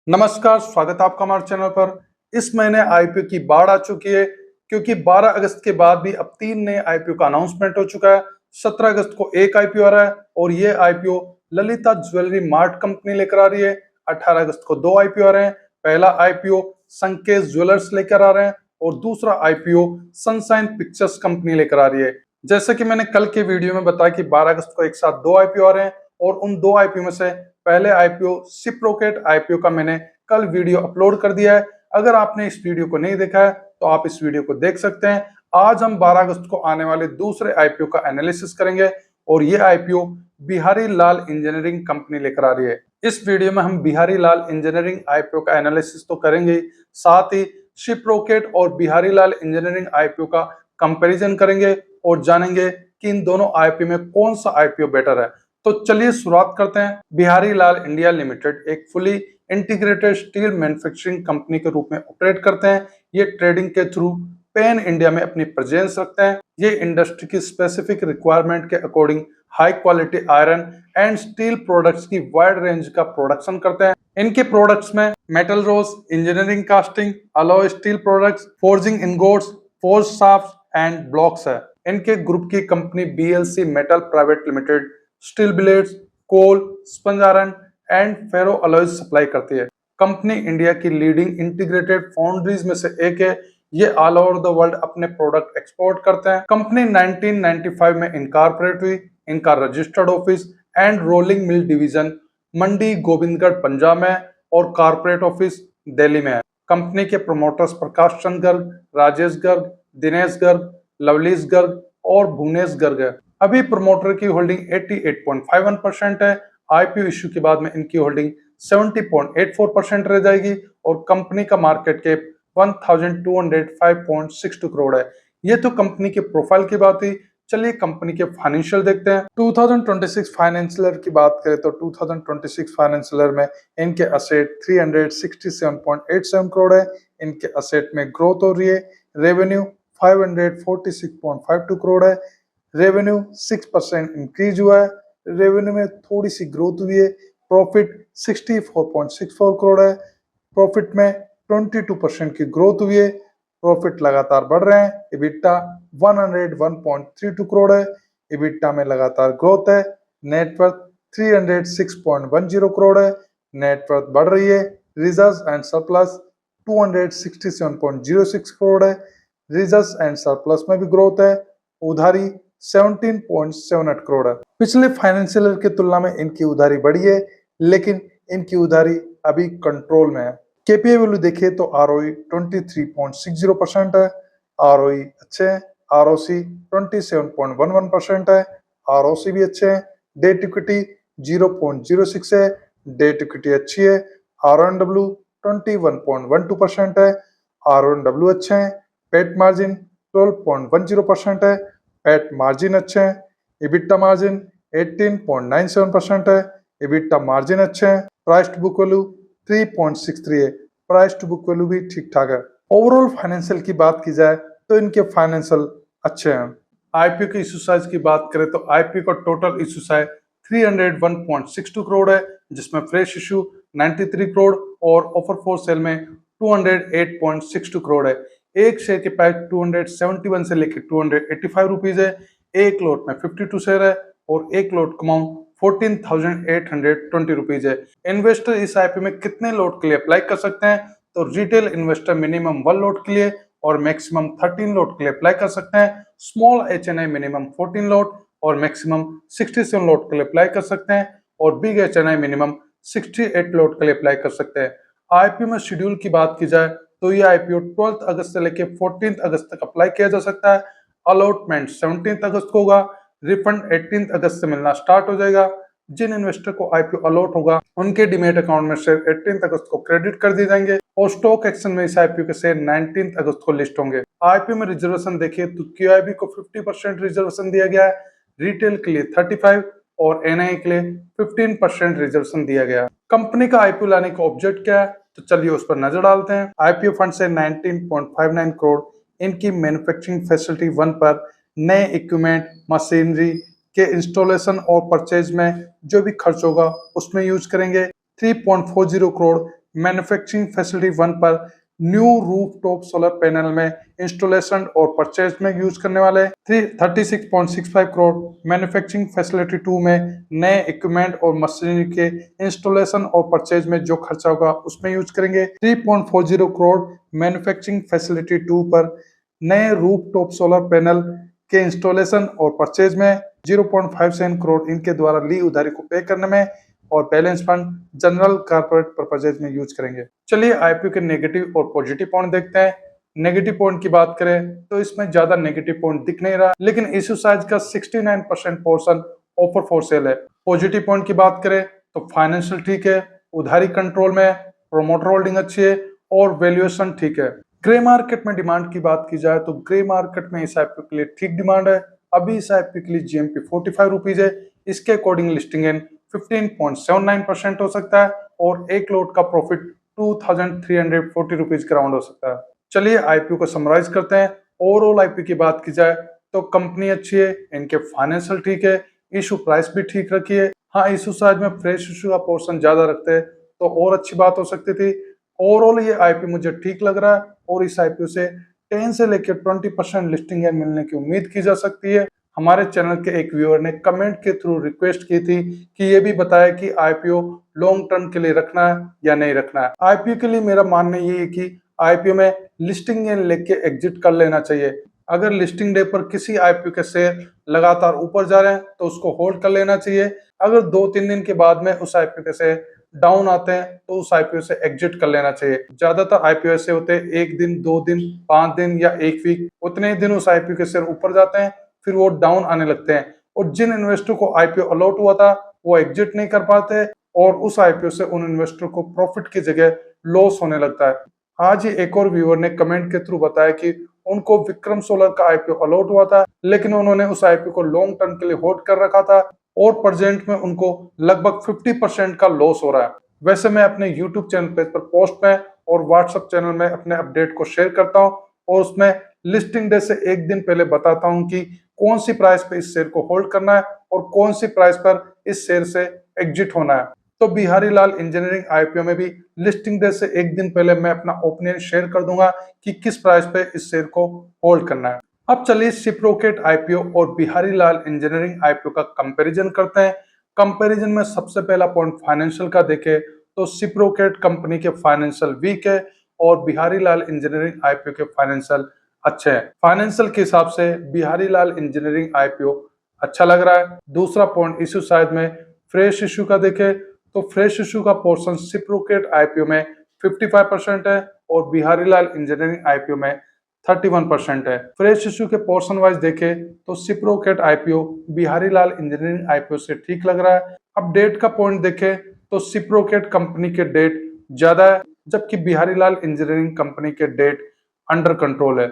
नमस्कार, स्वागत है आपका हमारे चैनल पर। इस महीने आईपीओ की बाढ़ आ चुकी है क्योंकि 12 अगस्त के बाद भी अब 3 नए आईपीओ का अनाउंसमेंट हो चुका है। 17 अगस्त को एक आईपीओ आ रहा है और ये IPO Lalita jewellery mart company लेकर आ रही है। 18 अगस्त को 2 आईपीओ आ रहे हैं। पहला आईपीओ संकेत ज्वेलर्स लेकर आ रहे हैं और दूसरा आईपीओ सनशाइन पिक्चर्स कंपनी लेकर आ रही है। जैसे कि मैंने कल के वीडियो में बताया कि 12 अगस्त को एक साथ 2 आईपीओ आ रहे हैं और उन 2 आईपीओ में से पहले आईपीओ सिप्रोकेट आईपीओ का मैंने कल वीडियो अपलोड कर दिया है। अगर आपने इस वीडियो को नहीं देखा है तो आप इस वीडियो को देख सकते हैं। आज हम 12 अगस्त को आने वाले दूसरे आईपीओ का एनालिसिस करेंगे और ये आईपीओ बिहारी लाल इंजीनियरिंग कंपनी लेकर आ रही है। इस वीडियो में हम बिहारी लाल इंजीनियरिंग आईपीओ का एनालिसिस तो करेंगे, साथ ही शिप्रोकेट और बिहारी लाल इंजीनियरिंग आईपीओ का कंपैरिजन करेंगे और जानेंगे कि इन दोनों आईपीओ में कौन सा आईपीओ बेटर है। तो चलिए शुरुआत करते हैं। बिहारी लाल इंडिया लिमिटेड एक fully integrated steel manufacturing company के रूप में ऑपरेट करते हैं। ये ट्रेडिंग के थ्रू पैन इंडिया में अपनी प्रेजेंस रखते हैं। ये इंडस्ट्री की स्पेसिफिक रिक्वायरमेंट के according high quality iron and steel products की वाइड रेंज का प्रोडक्शन करते हैं। इनके प्रोडक्ट्स में metal rolls, engineering casting, alloy steel products, forging ingots, forge shafts and blocks है। इनके ग्रुप की company BLC metal private limited steel blades, coal, sponge iron and ferro alloys supply करती है। कंपनी इंडिया की leading integrated foundries में से एक है। ये ऑल ओवर द वर्ल्ड अपने प्रोडक्ट एक्सपोर्ट करते हैं। कंपनी 1995 में इनकॉर्पोरेट हुई। इनका registered office and rolling mill division Mandi Gobindgarh Punjab में और कॉर्पोरेट ऑफिस दिल्ली में है। कंपनी के प्रमोटर्स प्रकाश चंद गर्ग, राजेश गर्ग, दिनेश गर्ग, लवलीश गर्ग और भुवनेश गर्ग है। अभी प्रमोटर की होल्डिंग 88.51% है। आईपीओ इश्यू के बाद में इनकी होल्डिंग 70.84% रह जाएगी और कंपनी का मार्केट कैप 1205.62 करोड़ है। ये तो कंपनी के प्रोफाइल की बात हुई। चलिए कंपनी के फाइनेंशियल देखते हैं। 2026 फाइनेंशियल की बात करें तो 2026 फाइनेंशियल में इनके असेट 367.87 करोड़ है। इनके असेट में ग्रोथ हो रही है। रेवेन्यू 546.52 करोड़ है। रेवेन्यू 6% इंक्रीज हुआ है। रेवेन्यू में थोड़ी सी ग्रोथ हुई है। प्रॉफिट 64.64 करोड़ है। प्रॉफिट में 22% की ग्रोथ हुई है। प्रॉफिट लगातार बढ़ रहे हैं। इबिटा 101.32 करोड़ है। इबिटा में लगातार ग्रोथ है। नेटवर्थ 306.10 करोड़ है। नेटवर्थ बढ़ रही है। रिजर्व्स एंड सरप्लस 267.06 करोड़ है। रिजर्व्स एंड सरप्लस में भी ग्रोथ है। उधारी 17.78 करोड़ है। पिछले फाइनेंशियल ईयर की तुलना में इनकी उधारी बढ़ी है, लेकिन इनकी उधारी अभी कंट्रोल में है। केपीआई वैल्यू देखिए तो आरओई 23.60% है। आरओई अच्छे हैं। आरओसी 27.11% है। आरओसी भी अच्छे हैं। डेट इक्विटी 0.06 है। डेट इक्विटी अच्छी है। आरओएनडब्ल्यू 21.12% है। आरओएनडब्ल्यू अच्छे हैं। पेट मार्जिन 12.10% है। पैट मार्जिन अच्छे हैं। इबिटा मार्जिन 18.97% है। इबिटा मार्जिन अच्छे हैं। प्राइस टू बुक वैल्यू 3.63 है। प्राइस टू बुक वैल्यू भी ठीक ठाक है। ओवरऑल फाइनेंशियल की बात की जाए तो इनके फाइनेंशियल अच्छे हैं। आईपीओ के इशू साइज की बात करें तो आईपीओ का टोटल इशू साइज 301.62 करोड़ है, जिसमें फ्रेश इशू 93 करोड़ और ऑफर फॉर सेल में 208.62 करोड़ है। एक शेयर की प्राइस 271 से लेकर 285 रुपीज है। एक लोट में 52 शेयर है और एक लोट का अमाउंट 14,820 रुपीज है। इन्वेस्टर इस आईपीओ में कितने लोट के लिए अप्लाई कर सकते हैं? तो रिटेल इन्वेस्टर मिनिमम 1 लोट के लिए और मैक्सिमम 13 लोट के लिए अप्लाई कर सकते हैं। स्मॉल एचएनआई मिनिमम 14 लोट और मैक्सिमम 67 लोट के लिए अप्लाई कर सकते हैं और बिग एचएनआई मिनिमम 68 लोट के लिए अप्लाई कर सकते हैं। आईपीओ में शेड्यूल की बात की जाए तो ये आईपीओ 12 अगस्त से लेकर 14 अगस्त तक अप्लाई किया जा सकता है। अलॉटमेंट 17 अगस्त को होगा। रिफंड 18 अगस्त से मिलना स्टार्ट हो जाएगा। जिन इन्वेस्टर को आईपीओ अलॉट होगा उनके डीमेट अकाउंट में शेयर 18 अगस्त को क्रेडिट कर दिए जाएंगे और स्टॉक एक्सचेंज में इस आईपीओ के शेयर 19 अगस्त को लिस्ट होंगे। आईपीओ में रिजर्वेशन देखिए तो क्यूआईबी को 50% रिजर्वेशन दिया गया है। रिटेल के लिए 35 और एनआई के लिए 15% रिजर्वेशन दिया गया है। कंपनी का आईपीओ लाने का ऑब्जेक्ट क्या है तो चलिए उस पर नजर डालते हैं। आईपीओ फंड से 19.59 करोड़ इनकी मैन्युफैक्चरिंग फैसिलिटी 1 पर नए इक्विपमेंट मशीनरी के इंस्टॉलेशन और परचेज में जो भी खर्च होगा उसमें यूज करेंगे। 3.40 करोड़ मैन्युफैक्चरिंग फैसिलिटी 1 पर न्यू रूफटॉप सोलर पैनल में इंस्टॉलेशन और परचेज में यूज करने वाले 36.65 करोड़। मैन्युफैक्चरिंग फैसिलिटी 2 में नए इक्विपमेंट और मशीनरी के इंस्टॉलेशन और परचेज में जो खर्चा होगा उसमें यूज करेंगे। 3.40 करोड़ मैन्युफैक्चरिंग फैसिलिटी 2 पर नए रूफटॉप सोलर पैनल के इंस्टॉलेशन और परचेज में 0.57 करोड़ इनके द्वारा ली उधारी को पे करने में और balance fund general corporate purposes में यूज करेंगे। चलिए आईपीओ के नेगेटिव और पॉजिटिव पॉइंट देखते हैं। नेगेटिव पॉइंट की बात करें तो इसमें ज्यादा नेगेटिव पॉइंट दिख नहीं रहा, लेकिन इश्यू साइज का 69% पोर्शन ऑफर फॉर सेल है। पॉजिटिव पॉइंट की बात करें तो फाइनेंशियल ठीक है, उधारी कंट्रोल में, प्रोमोटर होल्डिंग अच्छी है और वैल्यूएशन ठीक है। ग्रे मार्केट में डिमांड की बात की जाए तो ग्रे मार्केट में इस आईपीओ के लिए ठीक डिमांड है। अभी इस आईपीओ के लिए जीएमपी 45 रुपीज है। इसके अकॉर्डिंग लिस्टिंग इन 15.79% हो सकता है और एक लोट का प्रॉफिट 2340 रुपीज के राउंड हो सकता है। चलिए आईपीओ को समराइज करते हैं। ओवरऑल आईपीओ की बात की जाए तो कंपनी अच्छी है, इनके फाइनेंशियल ठीक है, इशू प्राइस भी ठीक रखी है। हाँ, इशू साइज में फ्रेश इशू का पोर्शन ज्यादा रखते हैं तो और अच्छी बात हो सकती थी। ओवरऑल ये आईपीओ मुझे ठीक लग रहा है और इस आईपीओ से 10 से लेकर 20% लिस्टिंग मिलने की उम्मीद की जा सकती है। हमारे चैनल के एक व्यूअर ने कमेंट के थ्रू रिक्वेस्ट की थी कि ये भी बताया कि आईपीओ लॉन्ग टर्म के लिए रखना है या नहीं रखना है। आईपीओ के लिए मेरा मानना ये है कि आईपीओ में लिस्टिंग लेके एग्जिट कर लेना चाहिए। अगर लिस्टिंग डे पर किसी आईपीओ के शेयर लगातार ऊपर जा रहे हैं तो उसको होल्ड कर लेना चाहिए। अगर 2-3 दिन के बाद में उस आईपीओ के शेयर डाउन आते हैं तो उस आईपीओ से एग्जिट कर लेना चाहिए। ज्यादातर आईपीओ ऐसे होते हैं 1 दिन, 2 दिन, 5 दिन या 1 वीक, उतने दिन उस आईपीओ के शेयर ऊपर जाते हैं फिर वो डाउन आने लगते हैं और जिन इन्वेस्टर को आईपीओ अलॉट हुआ था वो एग्जिट नहीं कर पाते और उस आईपीओ से उन इन्वेस्टर को प्रॉफिट की जगह लॉस होने लगता है। आज ही एक और व्यूअर ने कमेंट के थ्रू बताया कि उनको विक्रम सोलर का आईपीओ अलॉट हुआ था लेकिन उन्होंने उस आईपीओ को लॉन्ग टर्म के लिए होल्ड कर रखा था और प्रेजेंट में उनको लगभग 50% का लॉस हो रहा है। वैसे मैं अपने यूट्यूब चैनल पेज पर पोस्ट में और व्हाट्सएप चैनल में अपने अपडेट को शेयर करता हूँ और उसमें लिस्टिंग डे से एक दिन पहले बताता हूँ कि कौन सी प्राइस पे इस शेयर को होल्ड करना है और कौन सी प्राइस पर इस शेयर से एग्जिट होना है। तो बिहारी लाल इंजीनियरिंग आईपीओ में भी लिस्टिंग डे से एक दिन पहले मैं अपना ओपिनियन शेयर कर दूंगा कि किस प्राइस पे इस शेयर को होल्ड करना है। अब चलिए सिप्रोकेट आईपीओ और बिहारी लाल इंजीनियरिंग आईपीओ का कंपैरिजन करते हैं। कंपैरिजन में सबसे पहला पॉइंट फाइनेंशियल का देखें तो सिप्रोकेट कंपनी के फाइनेंशियल वीक है और बिहारी लाल इंजीनियरिंग आईपीओ के फाइनेंशियल अच्छे हैं। फाइनेंशियल के हिसाब से बिहारी लाल इंजीनियरिंग आईपीओ अच्छा लग रहा है। दूसरा पॉइंट इश्यू साइज में फ्रेश इश्यू का देखें तो फ्रेश इश्यू का पोर्शन सिप्रोकेट आईपीओ में 55% है और बिहारी लाल इंजीनियरिंग आईपीओ में 31% है। फ्रेश इश्यू के पोर्शन वाइज देखें तो सिप्रोकेट आईपीओ बिहारी लाल इंजीनियरिंग आईपीओ से ठीक लग रहा है। अब डेट का पॉइंट देखें तो सिप्रोकेट कंपनी के डेट ज्यादा है जबकि बिहारी लाल इंजीनियरिंग कंपनी के डेट अंडर कंट्रोल है।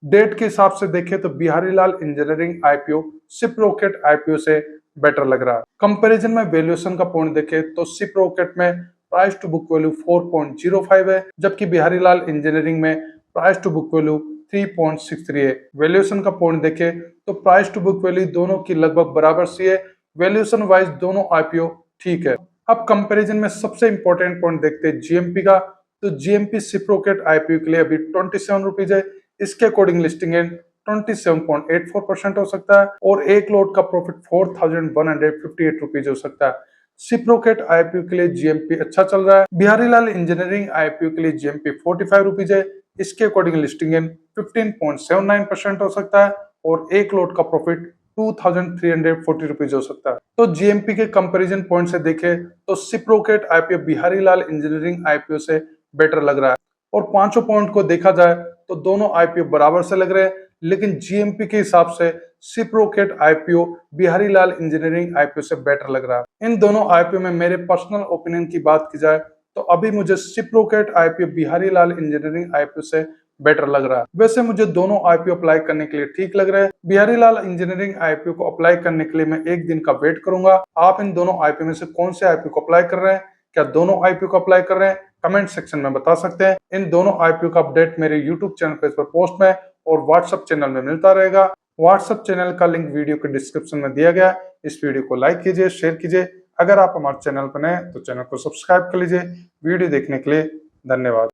डेट के हिसाब से देखें तो बिहारी लाल इंजीनियरिंग आईपीओ सिप्रोकेट आईपीओ से बेटर लग रहा है। कंपैरिजन में वैल्यूएशन का पॉइंट देखें तो सिप्रोकेट में प्राइस टू बुक वैल्यू 4.05 है जबकि बिहारी लाल इंजीनियरिंग में प्राइस टू बुक वैल्यू 3.63 है। वैल्यूएशन का पॉइंट देखें तो प्राइस टू बुक वैल्यू दोनों की लगभग बराबर सी है। वैल्यूएशन वाइज दोनों आईपीओ ठीक है। अब कंपैरिजन में सबसे इंपॉर्टेंट पॉइंट देखते हैं जीएमपी का। तो जीएमपी सिप्रोकेट आईपीओ के लिए अभी 27 रुपीज है। इसके अकॉर्डिंग लिस्टिंग इन 27.84% हो सकता है और एक लोट का प्रॉफिट 4158 रुपीज हो सकता है। सिप्रोकेट आईपीओ के लिए जीएमपी अच्छा चल रहा है। बिहारी लाल इंजीनियरिंग आईपीओ के लिए जीएमपी 45 रुपीज है। इसके अकॉर्डिंग लिस्टिंग इन 15.79% हो सकता है और एक लोट का प्रॉफिट 2340 रुपीज हो सकता है। तो जीएमपी के कंपैरिजन पॉइंट से देखें तो सिप्रोकेट आईपीओ बिहारी लाल इंजीनियरिंग आईपीओ से बेटर लग रहा है और पांचों पॉइंट को देखा जाए तो दोनों आईपीओ बराबर से लग रहे हैं लेकिन जीएमपी के हिसाब से सिप्रोकेट आईपीओ बिहारी लाल इंजीनियरिंग आईपीओ से बेटर लग रहा है। इन दोनों आईपीओ में मेरे पर्सनल ओपिनियन की बात की जाए तो अभी मुझे सिप्रोकेट आईपीओ बिहारी लाल इंजीनियरिंग आईपीओ से बेटर लग रहा है। वैसे मुझे दोनों आईपीओ अप्लाई करने के लिए ठीक लग रहे हैं। बिहारी लाल इंजीनियरिंग आईपीओ को अप्लाई करने के लिए मैं एक दिन का वेट करूंगा। आप इन दोनों आईपीओ में से कौन से आईपीओ को अप्लाई कर रहे हैं? क्या दोनों आईपीओ को अप्लाई कर रहे हैं? कमेंट सेक्शन में बता सकते हैं। इन दोनों आईपीओ का अपडेट मेरे यूट्यूब चैनल पेज पर पोस्ट में और व्हाट्सएप चैनल में मिलता रहेगा। व्हाट्सएप चैनल का लिंक वीडियो के डिस्क्रिप्शन में दिया गया। इस वीडियो को लाइक कीजिए, शेयर कीजिए। अगर आप हमारे चैनल पर नए हैं तो चैनल को सब्सक्राइब कर लीजिए। वीडियो देखने के लिए धन्यवाद।